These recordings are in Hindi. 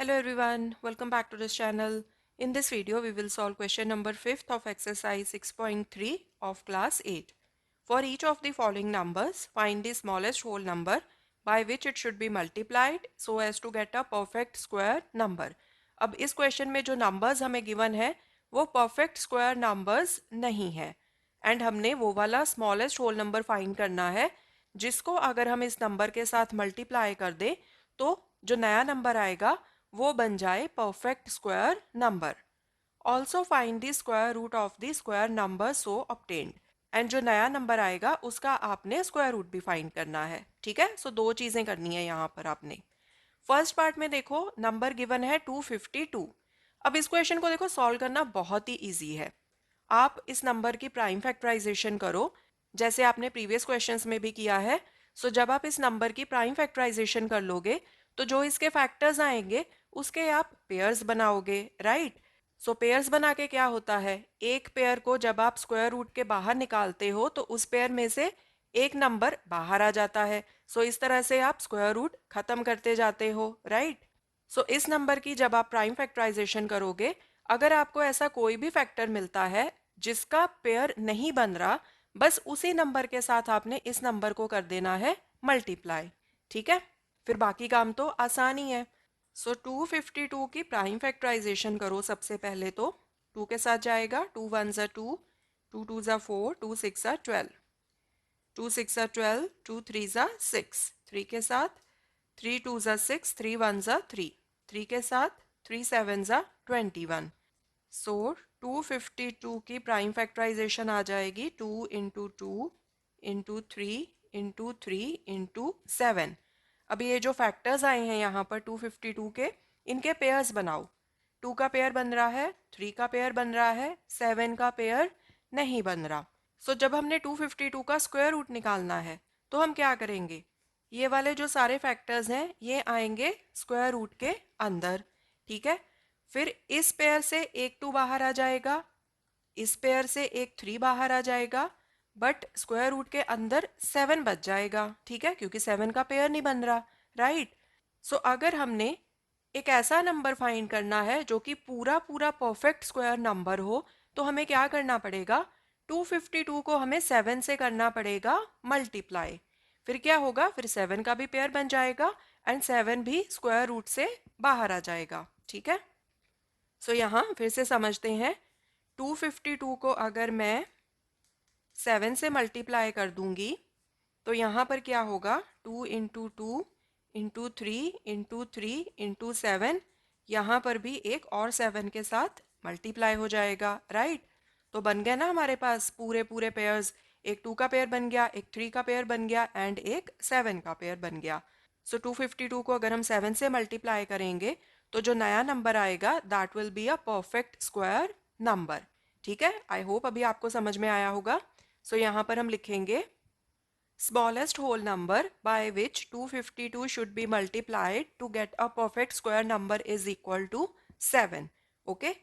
Hello everyone, welcome back to this channel. In this video, we will solve question number 5th of exercise 6.3 of class 8. For each of the following numbers, find the smallest whole number by which it should be multiplied so as to get a perfect square number. अब इस क्वेश्चन में जो नंबर्स हमें गिवन है वो परफेक्ट स्क्वायर नंबर्स नहीं है एंड हमने वो वाला स्मॉलेस्ट होल नंबर फाइंड करना है जिसको अगर हम इस नंबर के साथ मल्टीप्लाई कर दें तो जो नया नंबर आएगा वो बन जाए perfect square number. Also find the square root of the square number so obtained. And जो नया नंबर आएगा उसका आपने स्क्वायर रूट भी फाइंड करना है. ठीक है, सो दो चीजें करनी है यहाँ पर आपने. फर्स्ट पार्ट में देखो नंबर गिवन है 252. अब इस क्वेश्चन को देखो सॉल्व करना बहुत ही इजी है. आप इस नंबर की प्राइम फैक्टराइजेशन करो जैसे आपने प्रीवियस क्वेश्चंस में भी किया है. सो जब आप इस नंबर की प्राइम फैक्टराइजेशन कर लोगे तो जो इसके फैक्टर्स आएंगे उसके आप पेयर्स बनाओगे, राइट. सो पेयर्स बना के क्या होता है, एक पेयर को जब आप स्क्वायर रूट के बाहर निकालते हो तो उस पेयर में से एक नंबर बाहर आ जाता है. सो इस तरह से आप स्क्वायर रूट खत्म करते जाते हो, राइट. सो इस नंबर की जब आप प्राइम फैक्टराइजेशन करोगे, अगर आपको ऐसा कोई भी फैक्टर मिलता है जिसका पेयर नहीं बन रहा, बस उसी नंबर के साथ आपने इस नंबर को कर देना है मल्टीप्लाई. ठीक है, फिर बाकी काम तो आसान ही है. सो 252 की प्राइम फैक्टराइजेशन करो. सबसे पहले तो 2 के साथ जाएगा, 2 वन ज़ा 2, 2 टू ज़ा 4, 2 सिक्स ज़ा 12, 2 सिक्स ज़ा 12, 2 थ्री ज़ा 6, 3 के साथ 3 टू ज़ा 6, 3 वन ज़ा 3, 3 के साथ 3 सेवन ज़ा 21. सो 252 की प्राइम फैक्टराइजेशन आ जाएगी 2 इंटू 2 इंटू 3 इंटू 3 इंटू 7. अभी ये जो फैक्टर्स आए हैं यहाँ पर 252 के, इनके पेयर्स बनाओ. 2 का पेयर बन रहा है, 3 का पेयर बन रहा है, 7 का पेयर नहीं बन रहा. सो जब हमने 252 का स्क्वायर रूट निकालना है तो हम क्या करेंगे, ये वाले जो सारे फैक्टर्स हैं ये आएंगे स्क्वायर रूट के अंदर. ठीक है, फिर इस पेयर से एक 2 बाहर आ जाएगा, इस पेयर से एक 3 बाहर आ जाएगा, बट स्क्वायर रूट के अंदर 7 बच जाएगा. ठीक है, क्योंकि 7 का पेयर नहीं बन रहा, राइट. सो अगर हमने एक ऐसा नंबर फाइंड करना है जो कि पूरा पूरा परफेक्ट स्क्वायर नंबर हो तो हमें क्या करना पड़ेगा, 252 को हमें 7 से करना पड़ेगा मल्टीप्लाई. फिर क्या होगा, फिर 7 का भी पेयर बन जाएगा एंड 7 भी स्क्वायर रूट से बाहर आ जाएगा. ठीक है, सो यहाँ फिर से समझते हैं. 252 को अगर मैं 7 से मल्टीप्लाई कर दूंगी तो यहाँ पर क्या होगा, 2 इंटू 2 इंटू 3 इंटू 3 इंटू 7, यहाँ पर भी एक और 7 के साथ मल्टीप्लाई हो जाएगा, राइट. तो बन गया ना हमारे पास पूरे पूरे पेयर्स. एक 2 का पेयर बन गया, एक 3 का पेयर बन गया एंड एक 7 का पेयर बन गया. सो 252 को अगर हम 7 से मल्टीप्लाई करेंगे तो जो नया नंबर आएगा that will be a perfect square number. ठीक है, आई होप अभी आपको समझ में आया होगा. सो यहाँ पर हम लिखेंगे smallest whole number by which 252 should be multiplied to get a perfect square number is equal to 7. Okay,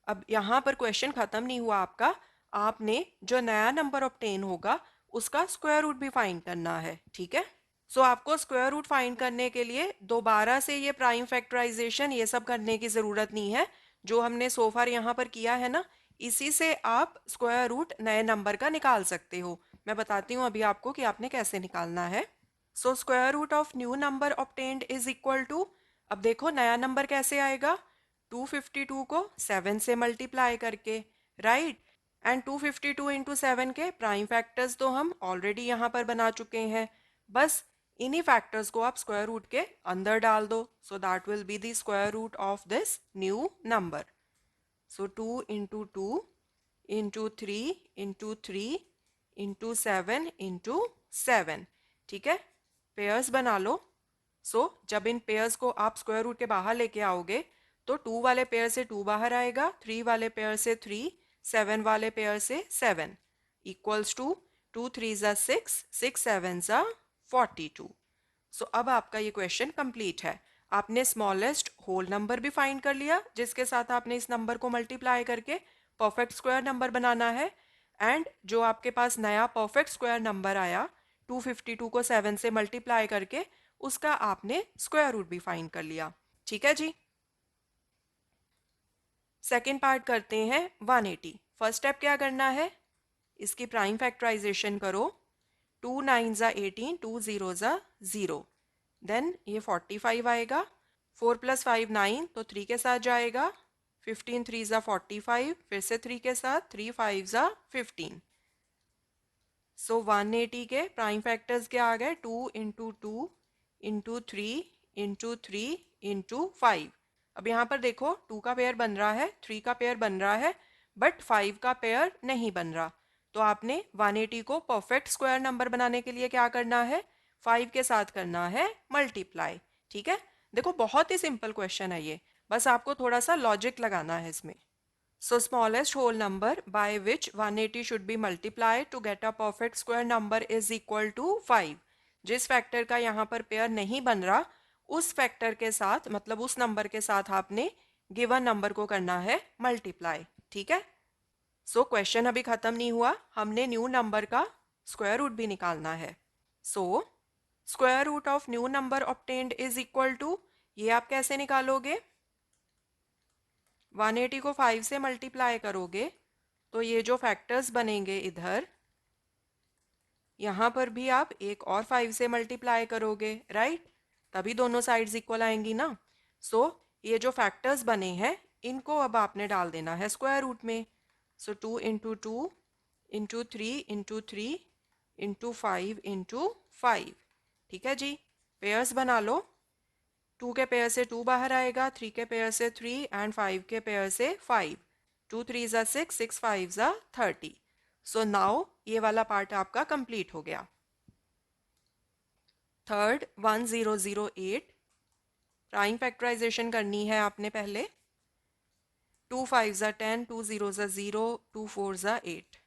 अब यहाँ पर क्वेश्चन खत्म नहीं हुआ आपका. आपने जो नया नंबर ऑब्टेन होगा उसका स्क्वायर रूट भी फाइंड करना है. ठीक है, सो आपको स्क्वायर रूट फाइंड करने के लिए दोबारा से ये प्राइम फैक्टराइजेशन ये सब करने की ज़रूरत नहीं है. जो हमने सोफार यहाँ पर किया है ना, इसी से आप स्क्वायर रूट नए नंबर का निकाल सकते हो. मैं बताती हूँ अभी आपको कि आपने कैसे निकालना है. So square root of new number obtained is equal to, अब देखो नया नंबर कैसे आएगा, 252 को 7 से मल्टीप्लाई करके, राइट. एंड 252 इंटू 7 के प्राइम फैक्टर्स तो हम ऑलरेडी यहाँ पर बना चुके हैं. बस इन्हीं फैक्टर्स को आप स्क्वायर रूट के अंदर डाल दो. So that will be the square root of this new number. So 2 into 2 into 3 into 3 into 7 into 7. ठीक है, पेयर्स बना लो. सो जब इन पेयर्स को आप स्क्वायर रूट के बाहर लेके आओगे तो 2 वाले पेयर से 2 बाहर आएगा, 3 वाले पेयर से 3, 7 वाले पेयर से 7, इक्वल्स टू 2 3 ज़ा 6, 6 7 ज़ा 42. सो अब आपका ये क्वेश्चन कंप्लीट है. आपने स्मॉलेस्ट होल नंबर भी फाइंड कर लिया जिसके साथ आपने इस नंबर को मल्टीप्लाई करके परफेक्ट स्क्वायर नंबर बनाना है. एंड जो आपके पास नया परफेक्ट स्क्वायर नंबर आया 252 को 7 से मल्टीप्लाई करके उसका आपने स्क्वायर रूट भी फाइंड कर लिया. ठीक है जी. सेकेंड पार्ट करते हैं 180। फर्स्ट स्टेप क्या करना है, इसकी प्राइम फैक्टराइजेशन करो। 2 9 ज़ा 18, 2 0 ज़ा 0, देन ये 45 आएगा। 4 + 5 9, तो 3 के साथ जाएगा। 15 3 ज़ा 45, फिर से 3 के साथ, 3 5 ज़ा 15। सो 180 के प्राइम फैक्टर्स क्या आ गए, 2 इंटू 2 इंटू 3 इंटू 3 इंटू 5। अब यहाँ पर देखो 2 का पेयर बन रहा है, 3 का पेयर बन रहा है, बट 5 का पेयर नहीं बन रहा। तो आपने 180 को परफेक्ट स्क्वायर नंबर बनाने के लिए क्या करना है, 5 के साथ करना है मल्टीप्लाई। ठीक है, देखो बहुत ही सिंपल क्वेश्चन है ये, बस आपको थोड़ा सा लॉजिक लगाना है इसमें। So smallest whole number by which 180 should be multiplied to get a perfect square number is equal to 5। जिस फैक्टर का यहाँ पर पेयर नहीं बन रहा, उस फैक्टर के साथ मतलब उस नंबर के साथ आपने गिवन नंबर को करना है मल्टीप्लाई। ठीक है, सो क्वेश्चन अभी खत्म नहीं हुआ, हमने न्यू नंबर का स्क्वायर रूट भी निकालना है। So square root of new number obtained is equal to, ये आप कैसे निकालोगे, 180 को 5 से मल्टीप्लाई करोगे तो ये जो फैक्टर्स बनेंगे इधर, यहाँ पर भी आप एक और 5 से मल्टीप्लाई करोगे, राइट, तभी दोनों साइड्स इक्वल आएंगी ना। सो ये जो फैक्टर्स बने हैं इनको अब आपने डाल देना है स्क्वायर रूट में। सो 2 into 2 into 3 into 3 into 5 into 5। ठीक है जी, पेयर्स बना लो। 2 के पेयर से 2 बाहर आएगा, 3 के पेयर से 3 एंड 5 के पेयर से 5। 2 3 ज़ा 6, 6 5 ज़ा 30। सो नाउ ये वाला पार्ट आपका कंप्लीट हो गया। थर्ड 1008, प्राइम फैक्टराइजेशन करनी है आपने पहले। 2 5 ज़ा 10, 2 0 ज़ा 0, 2 4 ज़ा 8।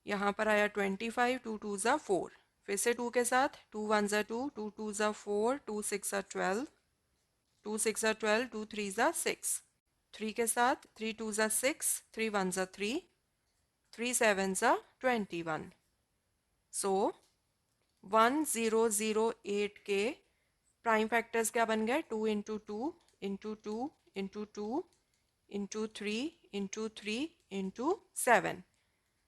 यहाँ पर आया 25, 2 2 ज़ा 4, फिर से 2 के साथ, 2 1 ज़ा 2, 2 2 ज़ा 4, 2 6 ज़ा 12, 2 6 ज़ा 12, 2 3 ज़ा 6। 3 के साथ, 3 2 ज़ा 6, 3 1 ज़ा 3, 3 7 ज़ा 21। सो 1008 के प्राइम फैक्टर्स क्या बन गए, 2 into 2 into 2 into 2 into 3 into 3 into 7।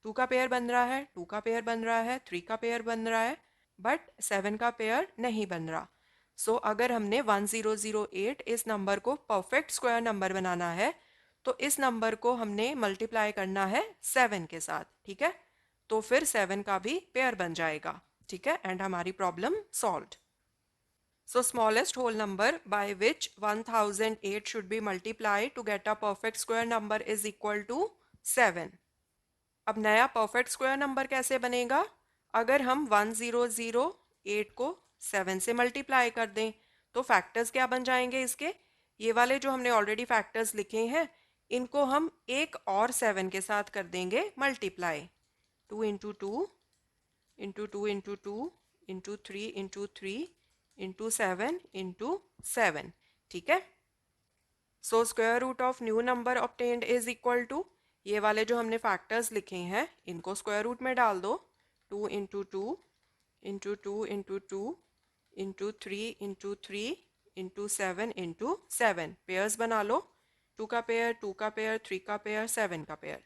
2 का पेयर बन रहा है, 2 का पेयर बन रहा है, 3 का पेयर बन रहा है, बट 7 का पेयर नहीं बन रहा। सो अगर हमने 1008 इस नंबर को परफेक्ट स्क्वायर नंबर बनाना है तो इस नंबर को हमने मल्टीप्लाई करना है 7 के साथ। ठीक है, तो फिर 7 का भी पेयर बन जाएगा। ठीक है, एंड हमारी problem solved. So smallest whole number by which 1008 should be multiplied to get a perfect square number is equal to 7। अब नया परफेक्ट स्क्वायर नंबर कैसे बनेगा, अगर हम 1008 को 7 से मल्टीप्लाई कर दें तो फैक्टर्स क्या बन जाएंगे इसके, ये वाले जो हमने ऑलरेडी फैक्टर्स लिखे हैं इनको हम एक और 7 के साथ कर देंगे multiply. 2 into 2 into 2 into 2 into 3 into 3 into 7 into 7। ठीक है, so square root of new number obtained is equal to, ये वाले जो हमने फैक्टर्स लिखे हैं इनको स्क्वायर रूट में डाल दो। 2 into 2 into 2 into 2 into 3 into 3 into 7 into 7। Pairs बना लो, 2 का पेयर, 2 का पेयर, 3 का पेयर, 7 का पेयर।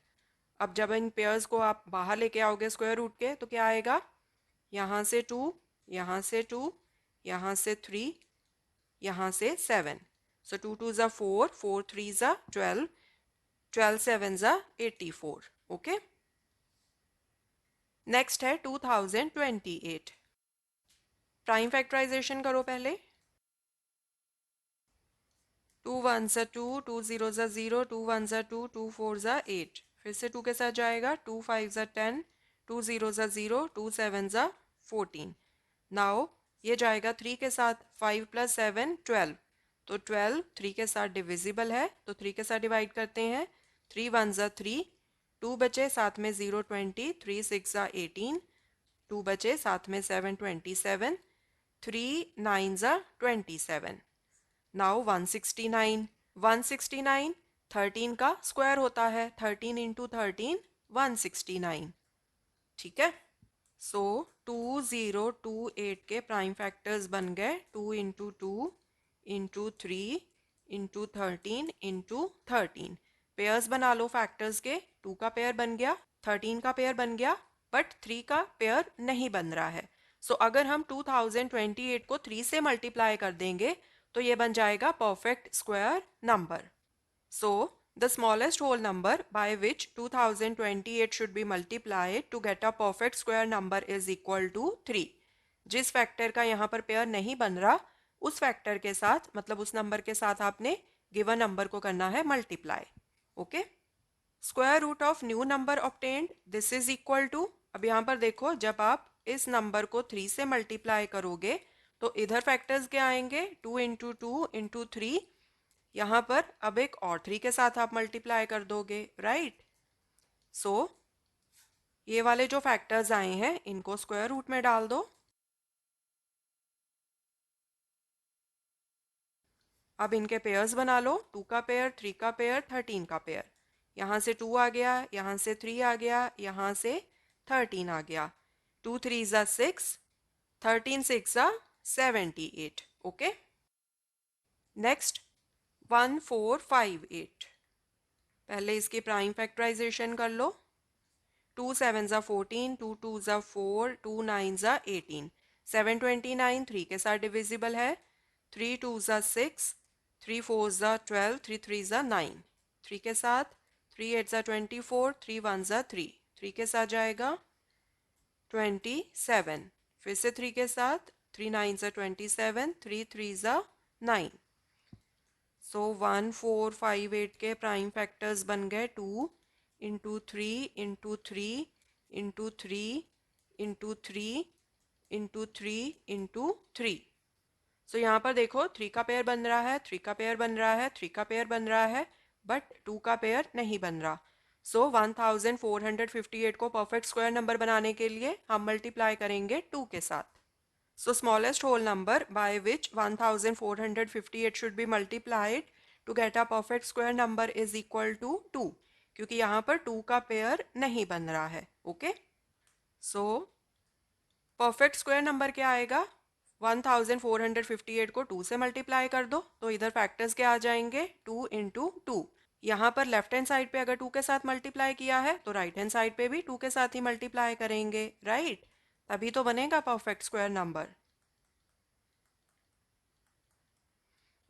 अब जब इन पेयर्स को आप बाहर लेके आओगे स्क्वायर रूट के तो क्या आएगा, यहाँ से 2, यहाँ से 2, यहाँ से 3, यहाँ से 7। सो 2 2 ज़ा 4, 4 3 ज़ा 12, 12 7 ज़ा 84। ओके, नेक्स्ट है 2028। प्राइम फैक्टराइजेशन करो पहले। 2 1 ज़ा 2, 2 0 ज़ा 0, 2 1 ज़ा 2, 2 4 ज़ा 8, फिर से 2 के साथ जाएगा। 2 5 ज़ा 10, 2 0 ज़ा 0, 2 7 ज़ा 14। नाउ ये जाएगा 3 के साथ, 5 + 7 12, तो 12 3 के साथ डिविजिबल है तो 3 के साथ डिवाइड करते हैं। 3 1 ज़ा 3, 2 बचे, साथ में 0 20, 3 6 ज़ा 18, 2 बचे, साथ में 7 27, 3 9 ज़ा 27। नाउ 169, 169 13 का स्क्वायर होता है, 13 इंटू 13 169। ठीक है, सो 2028 के प्राइम फैक्टर्स बन गए 2 into 2 into 3 into 13 into 13। Pairs बना लो फैक्टर्स के। 2 का पेयर बन गया, 13 का पेयर बन गया, बट 3 का पेयर नहीं बन रहा है। सो अगर हम 2028 को 3 से मल्टीप्लाई कर देंगे तो ये बन जाएगा perfect square number. So, the smallest whole number by which 2028 should be multiplied to get a perfect square number is equal to 3। जिस फैक्टर का यहाँ पर पेयर नहीं बन रहा उस फैक्टर के साथ, मतलब उस नंबर के साथ आपने गिवन नंबर को करना है multiply. Okay, square root of new number obtained, this is equal to, अब यहाँ पर देखो जब आप इस नंबर को 3 से मल्टीप्लाई करोगे तो इधर फैक्टर्स क्या आएंगे, 2 इंटू 2 इंटू 3। यहाँ पर अब एक और 3 के साथ आप मल्टीप्लाई कर दोगे, राइट। सो ये वाले जो फैक्टर्स आए हैं इनको स्क्वायर रूट में डाल दो। अब इनके पेयर्स बना लो, 2 का पेयर, 3 का पेयर, 13 का पेयर। यहाँ से 2 आ गया, यहाँ से 3 आ गया, यहाँ से 13 आ गया। 2 3 ज़ा 6, 13 6 ज़ा 78। Okay, next 1 4 5 8। पहले इसकी प्राइम फैक्टराइजेशन कर लो। 2 7 ज़ा 14, 2 2 ज़ा 4, 2 9 ज़ा 18। 729 3 के साथ डिविजिबल है। 3 2 ज़ा 6, 3 4 ज़ा 12, 3 3 ज़ा 9। 3 के साथ 3 8 ज़ा 24, 3 1 ज़ा 3। 3 के साथ जाएगा 27। फिर से 3 के साथ 3 9 ज़ा 27, 3 3 ज़ा 9। सो 1 4 5 8 के प्राइम फैक्टर्स बन गए 2 into 3 into 3 into 3 into 3 into 3 into 3। सो यहाँ पर देखो 3 का पेयर बन रहा है, 3 का पेयर बन रहा है, 3 का पेयर बन रहा है, बट 2 का पेयर नहीं बन रहा। सो 1458 को परफेक्ट स्क्वायर नंबर बनाने के लिए हम मल्टीप्लाई करेंगे 2 के साथ। So smallest whole number by which 1458 should be multiplied to get a perfect square number is equal to 2, क्योंकि यहाँ पर 2 का पेयर नहीं बन रहा है। Okay, so perfect square number क्या आएगा, 1458 को 2 से मल्टीप्लाई कर दो तो इधर फैक्टर्स क्या आ जाएंगे, 2 इंटू 2। यहाँ पर लेफ्ट हैंड साइड पे अगर 2 के साथ मल्टीप्लाई किया है तो राइट हैंड साइड पे भी 2 के साथ ही मल्टीप्लाई करेंगे, राइट। तभी तो बनेगा perfect square number.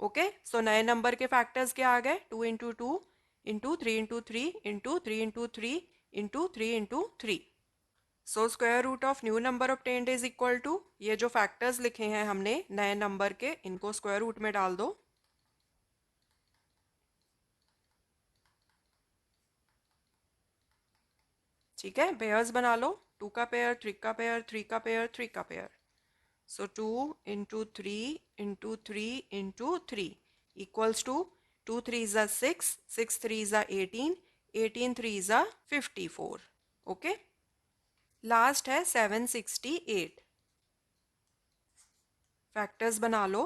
Okay, so नए नंबर के फैक्टर्स क्या आ गए, 2 into 2 into 3 into 3 into 3 into 3 into 3 into 3। So square root of new number obtained is equal to, ये जो फैक्टर्स लिखे हैं हमने नए नंबर के इनको स्क्वायर रूट में डाल दो। ठीक है, पेयर्स बना लो, 2 का पेयर, 3 का पेयर, 3 का पेयर, 3 का pair. So 2 into 3 into 3 into 3 equals to 2 3 ज़ा 6, 6 3 ज़ा 18, 18 3 ज़ा 54। ओके, लास्ट है 768। फैक्टर्स बना लो,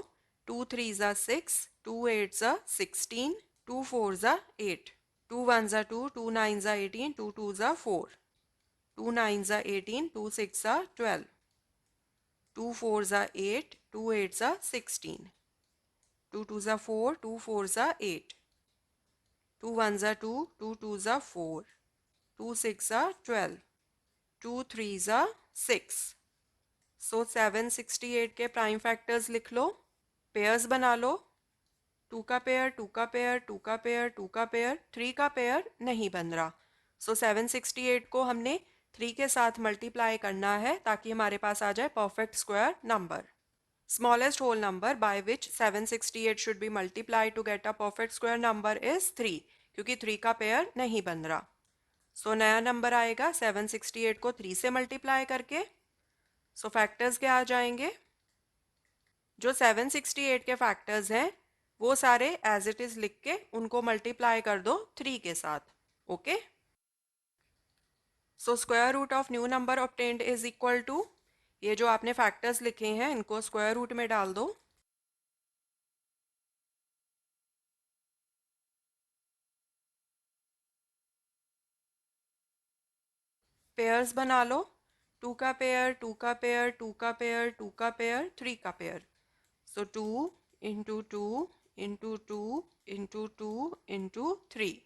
2 3 ज़ा 6, 2 8 ज़ा 16, 2 4 ज़ा 8, 2 1 ज़ा 2, 2 9 ज़ा 18, 2 2 ज़ा 4, 2 9 ज़ा 18, 2 6 ज़ा 12, 2 4 ज़ा 8, 2 8 ज़ा 16, 2 2 ज़ा 4, 2 4 ज़ा 8, 2 1 ज़ा 2, 2 2 ज़ा 4, 2 6 ज़ा 12, 2 3 ज़ा 6। सो 768 के प्राइम फैक्टर्स लिख लो, पेयर्स बना लो, 2 का पेयर, 2 का पेयर, 2 का पेयर, 2 का पेयर, 3 का पेयर नहीं बन रहा। सो 768 को हमने 3 के साथ मल्टीप्लाई करना है ताकि हमारे पास आ जाए perfect square number. Smallest whole number by which 768 should be multiply to get a perfect square number is 3, क्योंकि 3 का पेयर नहीं बन रहा। सो नया नंबर आएगा 768 को 3 से मल्टीप्लाई करके। सो फैक्टर्स क्या आ जाएंगे, जो 768 के फैक्टर्स हैं वो सारे एज इट इज लिख के उनको मल्टीप्लाई कर दो 3 के साथ। Okay, so square root of new number obtained is equal to, ये जो आपने फैक्टर्स लिखे हैं इनको स्क्वायर रूट में डाल दो। पेयर्स बना लो, 2 का पेयर, 2 का पेयर, 2 का पेयर, 2 का पेयर, 3 का pair. So 2 into 2 into 2 into 2 into 3.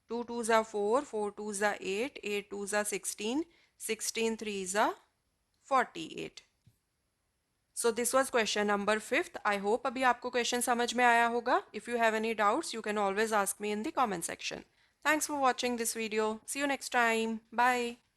2 2s are 4, 4 2s are 8, 8 2s are 16, 16 3s are 48. So this was question number 5th. I hope अभी आपको question समझ में आया होगा. If you have any doubts, you can always ask me in the comment section. Thanks for watching this video. See you next time. Bye.